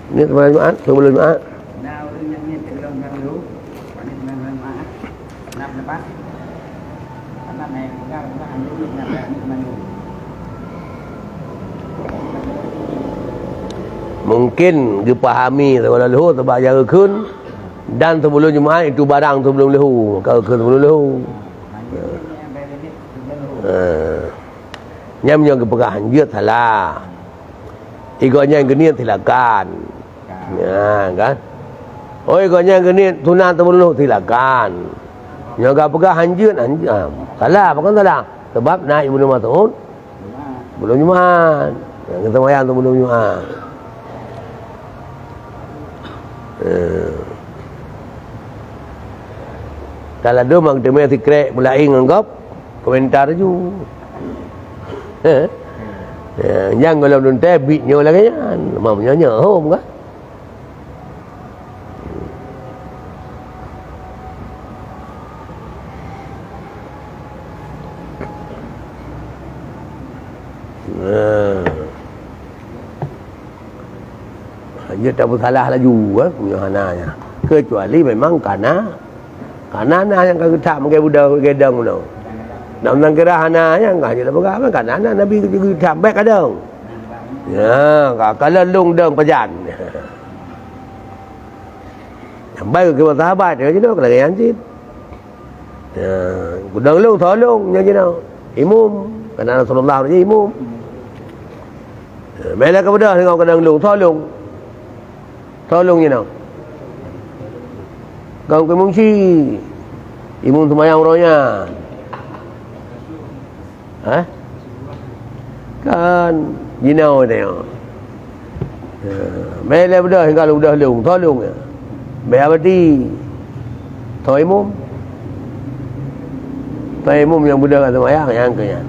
Ini sebelum Jumaat, sebelum Jumaat. Mungkin dipahami sebelum Luhur sebab jaga kun dan sebelum Jumaat itu barang sebelum Luhur, kalau kun sebelum Luhur. Nyam yang kepegahan dia salah. Igaknya yang genian silakan. Ya kan? Oh igaknya yang genian sunat sebelum Luhur silakan. Yang pegang hanjut salah, bukan salah. Sebab naik Ibnu Mas'ud belum Jumaat. Yang kita mayang sebelum Jumaat. Kalau dia mak dia mesti krek mulai nganggap komentar ju. Yang kalau don tabitnya lagi kan, mau nyanyi home kan. Hanya tak bersalah laju punya hananya. Kecuali memang karena yang ketak mungkin budak gedang tu. Nak menang kira hana yang hanya tak berapa kan Nabi juga tambah kadang. Ya, kalau lung deng pejan. Sampai ke sahabat dia je kalau yang cip. Ya, gudang lung tolong nya je dah. Imam kerana Rasulullah ni imam. Mela kepada tengok kadang lung tolong je dah. Kau ke mungsi. Imam semayang rohnya. Kan jinau tengok. Mela bedah hingga udah lung tolong ya. Berarti Taimum yang budak kat semayang yang kenya.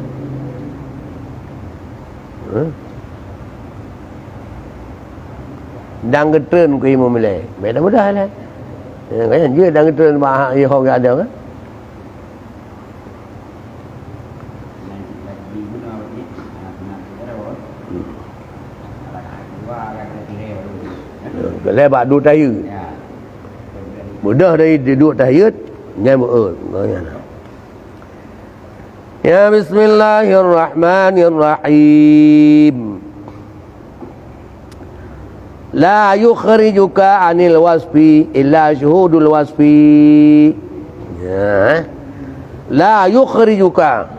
Dan getren ku imam le. Beda mudah lah. Kan dia dan getren bah ia hok ada kan. Lebat dua tahun. Mudah dari dua tahun nyamuk Ya bismillahirrahmanirrahim. La yukhrijuka anil wasfi illa syuhudul wasfi. Ya. La yukhrijuka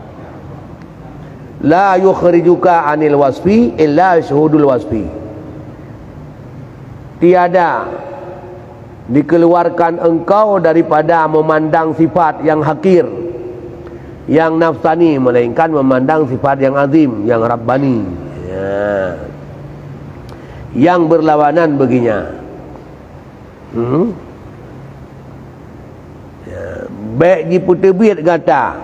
anil wasfi illa syuhudul wasfi. Tiada dikeluarkan engkau daripada memandang sifat yang hakir, yang nafsani, melainkan memandang sifat yang azim, yang rabbani, ya, yang berlawanan baginya. Ya, baik di putebit kata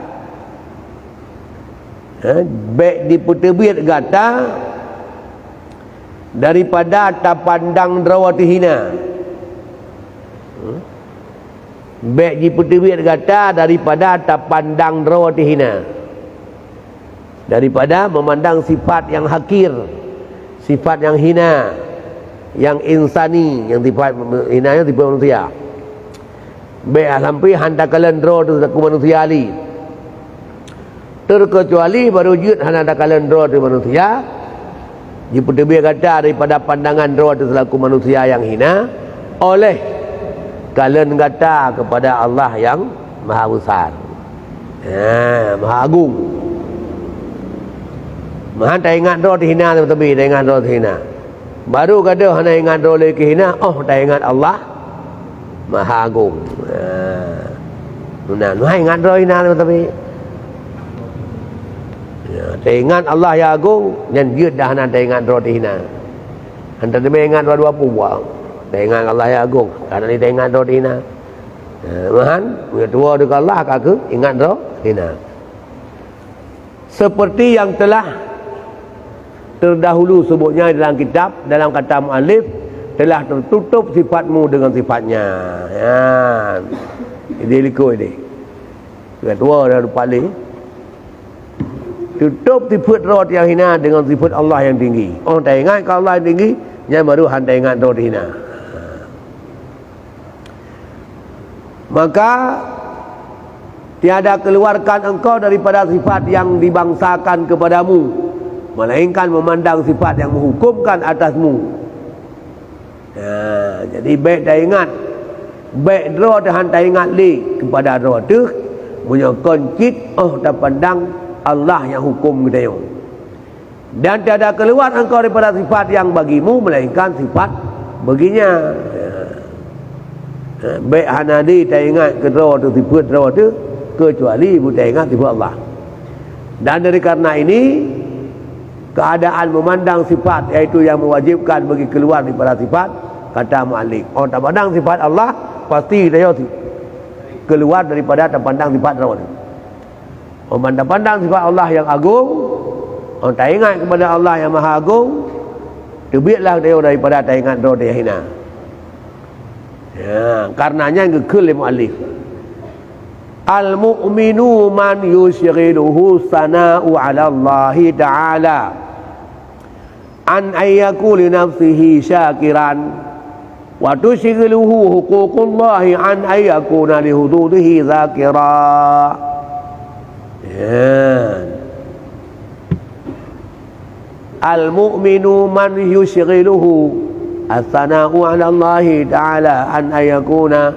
Baik dipertebit gata daripada tapandang drawati hina. Baik dipertebit gata daripada tapandang drawati hina, daripada memandang sifat yang hakir, sifat yang hina, yang insani, yang sifat hina, yang sifat manusia. Baik sampai handakalan draw tu aku manusia ali, terkecuali baru jud handakalan draw tu manusia dipertebit gata daripada pandangan draw tu selaku manusia yang hina oleh kalian kata kepada Allah yang maha besar, maha agung. Maha tak ingat roh hina tapi tak ingat roh hina. Baru kata hana ingat roh lagi hina, tak ingat Allah maha agung. Maha ingat roh hina tapi tak ingat Allah yang agung, dan dia dah hana tak ingat roh hina. Hanta demi ingat dua-dua puak. Tak ingat Allah yang agung, kerana ni tak ingat roh hina. Mahan, tua dekat Allah kaku ingat roh hina. Seperti yang telah terdahulu sebutnya dalam kitab, dalam kata mu'alif, telah tertutup sifatmu dengan sifatnya. Ini likut ini. Ketua dah paling tutup sifat roh yang hina dengan sifat Allah yang tinggi. Orang tak ingat kalau Allah yang tinggi, yang baru hanta ingat roh hina. Maka tiada keluarkan engkau daripada sifat yang dibangsakan kepadamu, melainkan memandang sifat yang menghukumkan atasmu. Jadi baik dah ingat, baik roh dah hantar ingat li kepada roh tu, punya koncit dah pandang Allah yang hukum kita. Dan tiada keluar engkau daripada sifat yang bagimu, melainkan sifat baginya. Baik hanadi tak ingat ke roh tu, sifat roh tu, kecuali tak ingat sifat Allah. Dan dari karena ini, keadaan memandang sifat, iaitu yang mewajibkan bagi keluar daripada sifat, kata mu'alif. Orang tak pandang sifat Allah, pasti dia keluar daripada tak pandang sifat roh tu. Orang tak pandang sifat Allah yang agung, orang tak ingat kepada Allah yang maha agung, terbitlah dia daripada tak ingat roh dia hina. Karenanya ngekul mu'alif, al-mu'minu man yushghiluhu sana'u 'ala Allah ta'ala an ayyaku li nafsihi syakiran wa tushghiluhu huququllah an ayyakuna li hududihi zakira. Al-mu'minu man yushghiluhu as-sana'u 'ala Allah ta'ala an ayakuna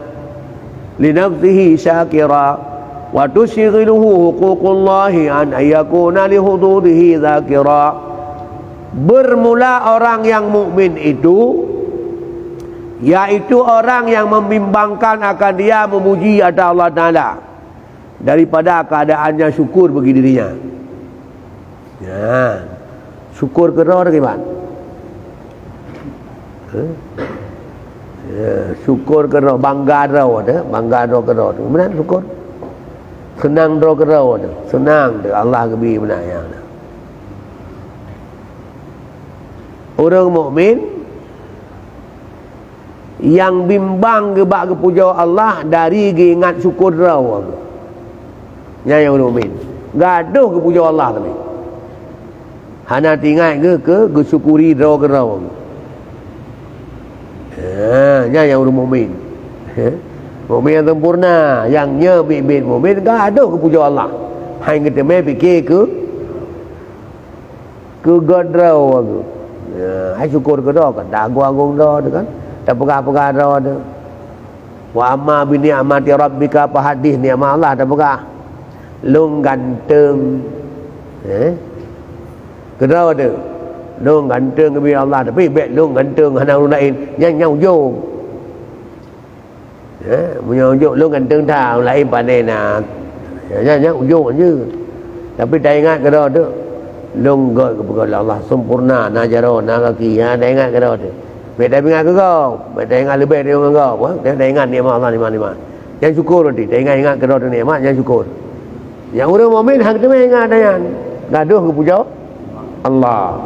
li nafsihi syakira wa tushghiluhu huququllahi an ayakuna li hududihi zakira. Bermula orang yang mukmin itu, yaitu orang yang membimbangkan akan dia memuji atas Allah Ta'ala daripada keadaannya syukur bagi dirinya. Syukur ke roh bagaimana? Syukur ke roh, bangga roh ada, bangga roh ke roh tu. Benar syukur. Senang roh ke roh tu. Senang tu Allah kebi benar yang. Orang mukmin yang bimbang ke bak ke puja Allah dari ingat syukur roh tu. Yang orang mukmin gaduh ke puja Allah tapi. Hana tinggal ke syukuri roh ke roh. Yang orang mukmin, mukmin yang sempurna, yang nyebit mukmin gaduh ke puja Allah. Hai kita mai fikir ke gadrau aku. Hai syukur ke doa kan, dak agung doa tu kan, tak pegah-pegah doa tu. Wa amma bi ni'mati rabbika fa hadis nikmat Allah tak pegah. Long ganteng. Ke doa tu. Long ganteng kebi Allah tapi baik long ganteng hana orang lain yang ujung. Punya ujung long ganteng dah orang lain pandai nak. Yang ujung je. Tapi tak ingat ke dah tu. Long god kepada Allah sempurna najaro nagaki tak ingat ke dah tu. Baik tak ingat ke kau. Baik tak ingat lebih dia dengan kau. Tak ingat nikmat Allah nikmat. Yang syukur nanti. Tak ingat ke dah tu nikmat yang syukur. Yang orang mukmin hak tu ingat dayan. Gaduh ke puja Allah.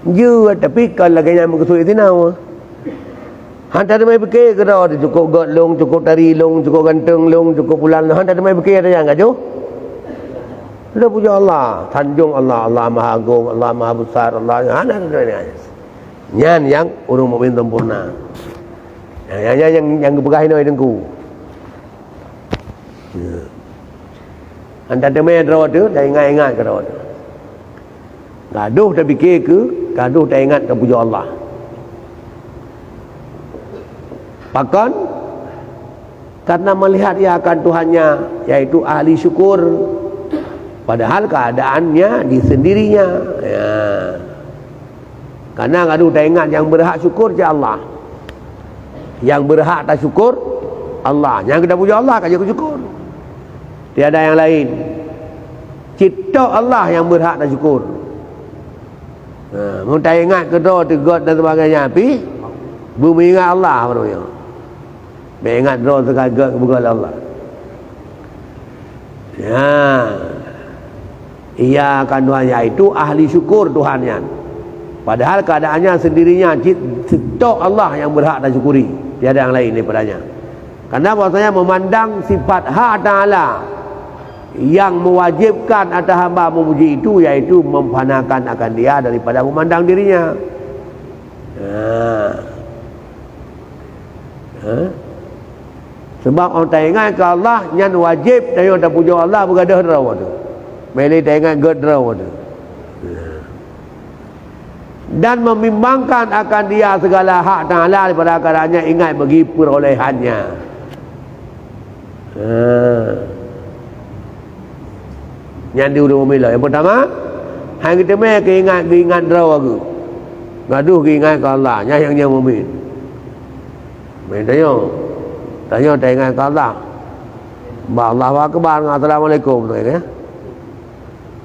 Dư tapi cần là cái nhà một cái suy thế nào hắn ta mai fikir ke dah cukup god long, cukup tari long, cukup ganteng long, cukup bulan long. Han ta mai fikir ada yang gaduh. Lu puja Allah, tanjung Allah, Allah Maha Agung, Allah Maha Besar, Allah ada nyan yang orang mukmin sempurna. Yang berkah ini dengku. Han ta mai dah tu, dah ingat ke dah. Gaduh tak fikir ke, gaduh tak ingat ke puja Allah. Bahkan karena melihat ia akan Tuhannya, yaitu ahli syukur, padahal keadaannya di sendirinya. Ya. Karena gaduh tak ingat yang berhak syukur je Allah. Yang berhak tak syukur Allah. Yang kita puja Allah kaja syukur. Tiada yang lain. Cipta Allah yang berhak tak syukur. Mau tak ingat kedua tegot dan sebagainya, tapi bumi ingat Allah namanya. Ingat doa sekagak kebukaan Allah. Ya. Ia akan Tuhannya itu ahli syukur Tuhannya. Padahal keadaannya sendirinya, cipta Allah yang berhak dan syukuri. Tiada yang lain daripadanya. Karena bahasanya memandang sifat hak Ta'ala yang mewajibkan atas hamba memuji itu, yaitu memfanakan akan dia daripada memandang dirinya. Sebab orang tak ingat ke Allah yang wajib dan yang tak puja Allah bergadah draw tu. Boleh tak ingat god draw tu. Dan membimbangkan akan dia segala hak Ta'ala daripada keadaannya, ingat bagi perolehannya. Yang diudah-udah. Yang pertama, hang kita mai keingat draw aku. Gaduh keingat ke Allah, yang mumin. Main tanya tak ingat ke Allah. Allahu Akbar, Assalamualaikum tu ya.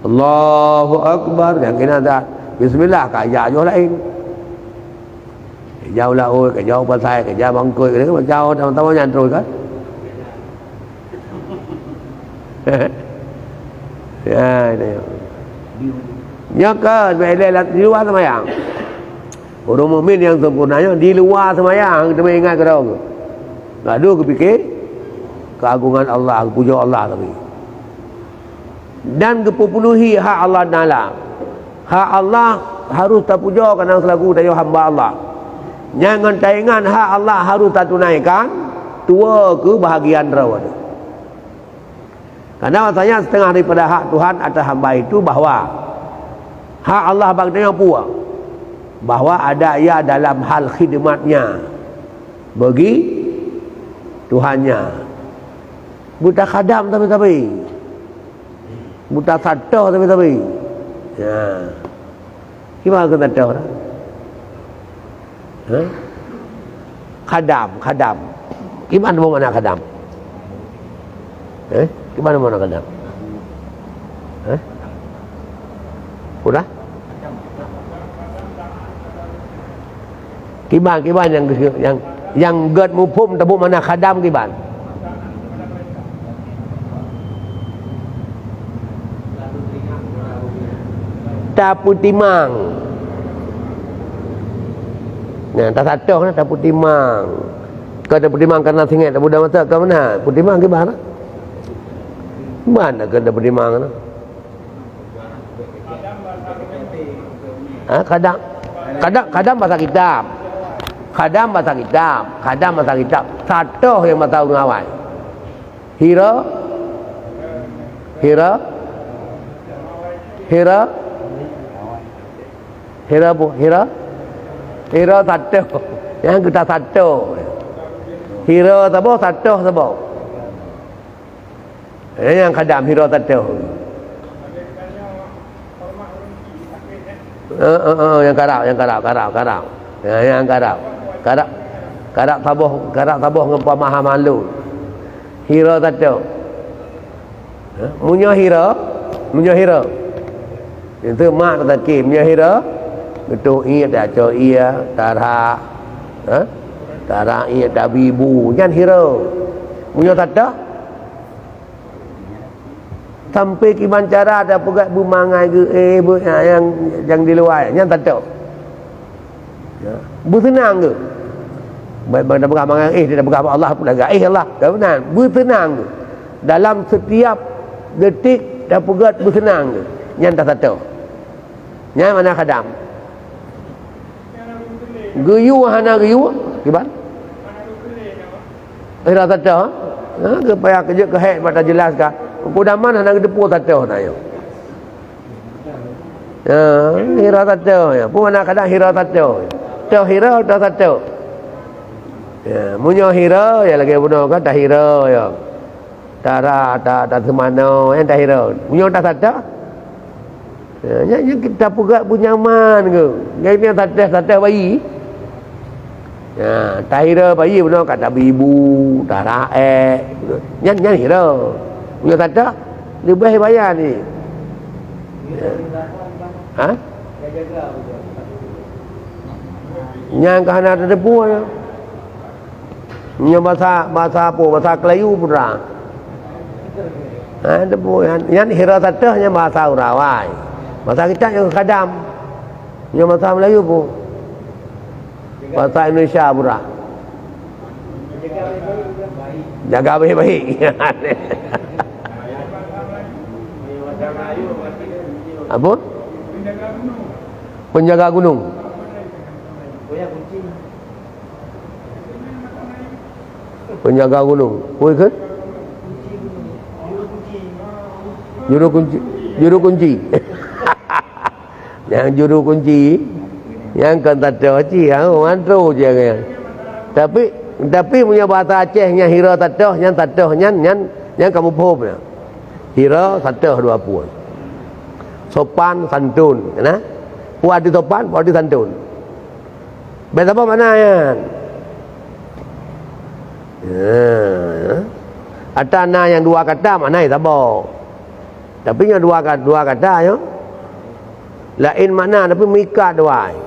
Allahu Akbar, yang kena tak bismillah kaya jo lain. Jauh lah oi, jauh pasai, jauh bangkoi ke dia, jauh tahu-tahu nyan terus kan. Ya ini. Nyaka belah di luar sembahyang. Orang mukmin yang sempurnanya di luar sembahyang, kita ingat ke dah. Gaduh kepikir keagungan Allah, puja Allah tapi. Dan kepenuhi hak Allah Ta'ala. Hak Allah harus terpuja kerana selaku dari hamba Allah. Jangan taingan hak Allah harus tertunaikan, tua ke bahagian rawat. Karena maksudnya setengah daripada hak Tuhan atas hamba itu bahawa hak Allah bagian pua, bahawa ada ia dalam hal khidmatnya bagi Tuhannya. Buta khadam tapi buta satu tapi ya. Gimana kena tahu dah? Khadam. Gimana mau mana khadam? Gimana mau mana khadam? Udah? Kiban yang ged mupum tabu mana khadam kiban? Tapu timang. Nah, tak satu kan tapu timang. Kau tapu timang karena singet tapu dah mata ke mana? Tapu timang ke mana? Mana ke tapu timang kan? Kadang bahasa kitab. Kadang bahasa kitab. Satu yang mata ngawai. Hira satu. Yang kita satu. Hira satu. Yang kadam hira satu. Yang karap. Yang karap tabuh dengan pemahaman lu. Hira satu. Munyo hira. Itu mak kata kim, munyo hira. Betul ia dah co ia tarha Ha? Tarai tabibu nyan hira. Munyo tata sampai kimancara ada pegat bumangai ke yang di luar nyan tata. Ya. Bersenang ke? Baik dah pegang mangai dia dah pegang Allah pula Allah. Dah benar. Bersenang ke? Dalam setiap detik dah pegat bersenang ke? Nyan tak tata. Nyan mana khadam? Geyu hana geyu kibat ira tata ha ke payah kerja ke hek mata jelas ka kudaman hana depo tata tayo ha ira tata ya pun mana kadang hira tata tau hira tau tata ya munyo hira ya lagi bunuh kan tak hira ya tara tak semana yang tak hira munyo tak tata ya kita pugak bunyaman ke gaya tata bayi. Ya, tahira bayi benar kata ibu, tarae. Nyan hira. Punya kata lebih bayar ni. Ha? Nyan kahana terdepu ya. Nya bahasa apa? Bahasa Melayu pura. Ha, depu nyan hira tatah nya bahasa Urawai. Bahasa kita yang kadam. Nya bahasa Melayu pun. Bahasa Indonesia pura. Jaga baik-baik. Apa? Penjaga gunung. Penjaga gunung. Oi ke? Juru kunci. Juru kunci. Yang juru kunci yang kan tak ada cik mantu je kan. Tapi punya bahasa Acehnya hira tadah nyan kamu paham ya. Hira tadah dua puan. Sopan santun, nah. Puan di sopan, puan di santun. Beda apa mana ya? Atana yang dua kata mana itu boh. Tapi yang dua kata ya. Lain mana tapi mikat dua.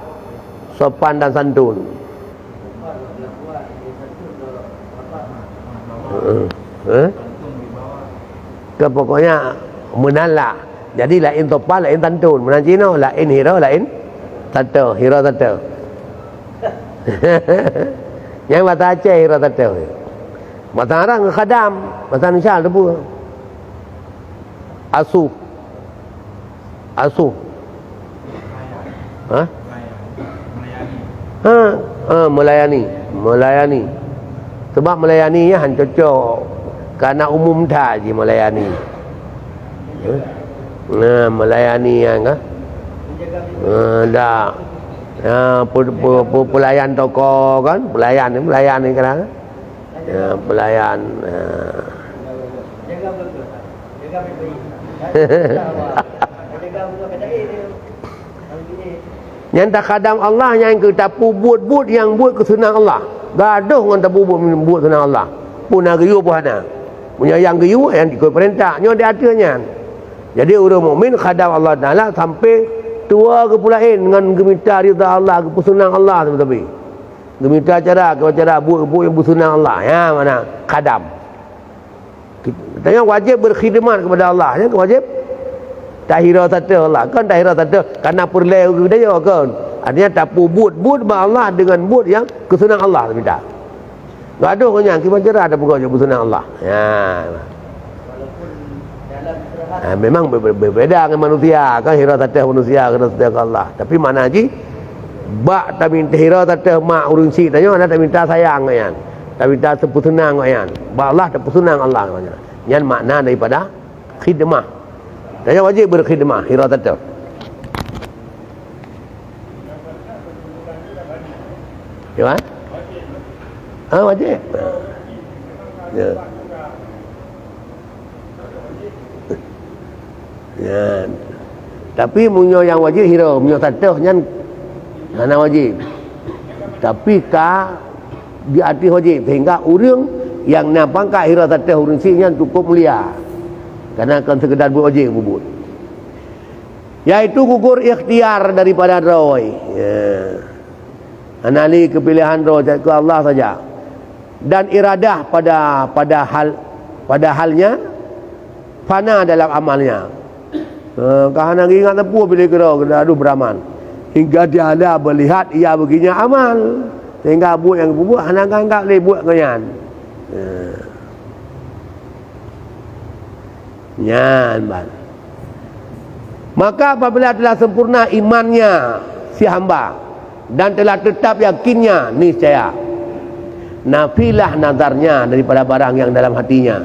Sopan dan santun. Ke pokoknya menala. Jadi lain sopan, lain santun. Menan Cina lain hira, lain tata, hira tata. Yang bahasa Aceh hira tata. Bahasa Arab khadam, bahasa Indonesia debu. Asuh. Ha? Melayani. Sebab melayani ya han cocok karena umum dah je melayani. Nah, melayani yang kan? Dah. Pelayan toko kan? Pelayan ni kan? Pelayan. Yang tak kadang Allah yang kita buat yang buat kesenang Allah. Gaduh dengan tak buat kesenang Allah. Pun nak geyu pun ada. Punya yang geyu yang ikut perintah. Nyo dia adanya. Jadi orang mukmin kadang Allah Taala sampai tua ke pulain dengan geminta ridha Allah, kesenang Allah tapi. Geminta cara buat yang bersenang Allah. Ya mana? Kadam. Kita yang wajib berkhidmat kepada Allah. Yang wajib tahira tata Allah kan tahira tata karena perleu dia kan artinya tak buat ba Allah dengan buat yang kesenang Allah minta gaduh kan yang kimanjara ada bukan kesenang Allah ya memang berbeza dengan manusia kan hira tata manusia kena setia Allah tapi mana haji bak tak minta hira tata mak urung si tanya ada tak minta sayang kan tak minta senang kan ba Allah tak senang Allah kan yang makna daripada khidmah. Dia wajib berkhidmah hira tata. Ya. Wajib. Ya. Ya. Tapi munyo yang wajib hira, munyo tata nyan ana wajib. Tapi ka di arti wajib sehingga urang yang nampangka hira tata urang si nyan cukup mulia. Karena akan sekedar buat wajib bubut. Yaitu gugur ikhtiar daripada roy. Ya. Anali kepilihan roh ke Allah saja. Dan iradah pada halnya fana dalam amalnya. Kahana ingat tepu bila kira aduh beramal. Hingga dia ada melihat ia begini amal. Sehingga buat yang buat hana anggap boleh buat kenyan. Nyan ban. Maka apabila telah sempurna imannya si hamba dan telah tetap yakinnya niscaya nafilah nazarnya daripada barang yang dalam hatinya.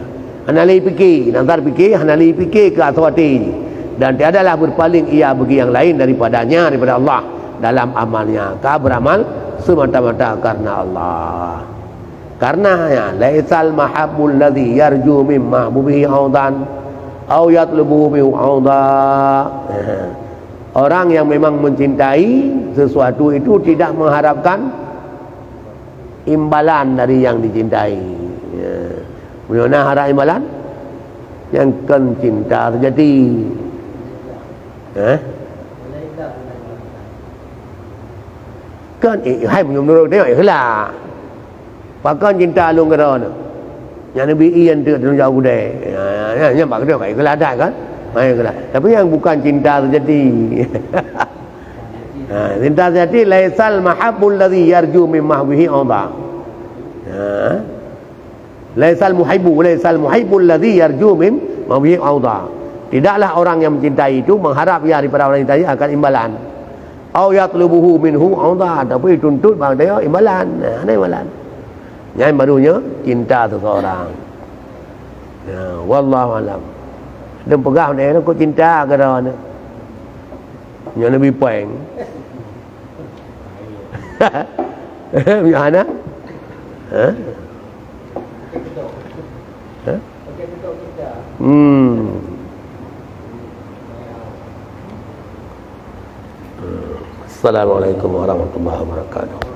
Hanali fikir, nazar fikir, hanali fikir ke aswati, dan tiadalah berpaling ia bagi yang lain daripadanya, daripada Allah dalam amalnya. Ka beramal semata-mata karena Allah. Karenanya laisal mahabbul ladzi yarju min mahbubihi audan au yatlubu min auda. Orang yang memang mencintai sesuatu itu tidak mengharapkan imbalan dari yang dicintai. Bagaimana harap imbalan? Yang kan cinta terjadi. Kan hai menurut tengok ikhlas. Pakai cinta lu kata tu. Yang Nabi Ian tu jauh deh. Yang bak dia ikhlas dah kan? Mai ikhlas. Tapi yang bukan cinta terjadi. Cinta terjadi laisal mahabbul ladzi yarju min mahwihi awda. Laisal muhibbul ladzi yarju min mahwihi awda. Tidaklah orang yang mencintai itu mengharap ia daripada orang yang cintai akan imbalan. Au yatlubuhu minhu awda, tapi tuntut pada dia imbalan. Ada imbalan. Yang barunya cinta seseorang. Wallahu alam. Dia pegang dia kau cinta ke dah ni. Yang lebih poin. Gimana? Assalamualaikum warahmatullahi wabarakatuh.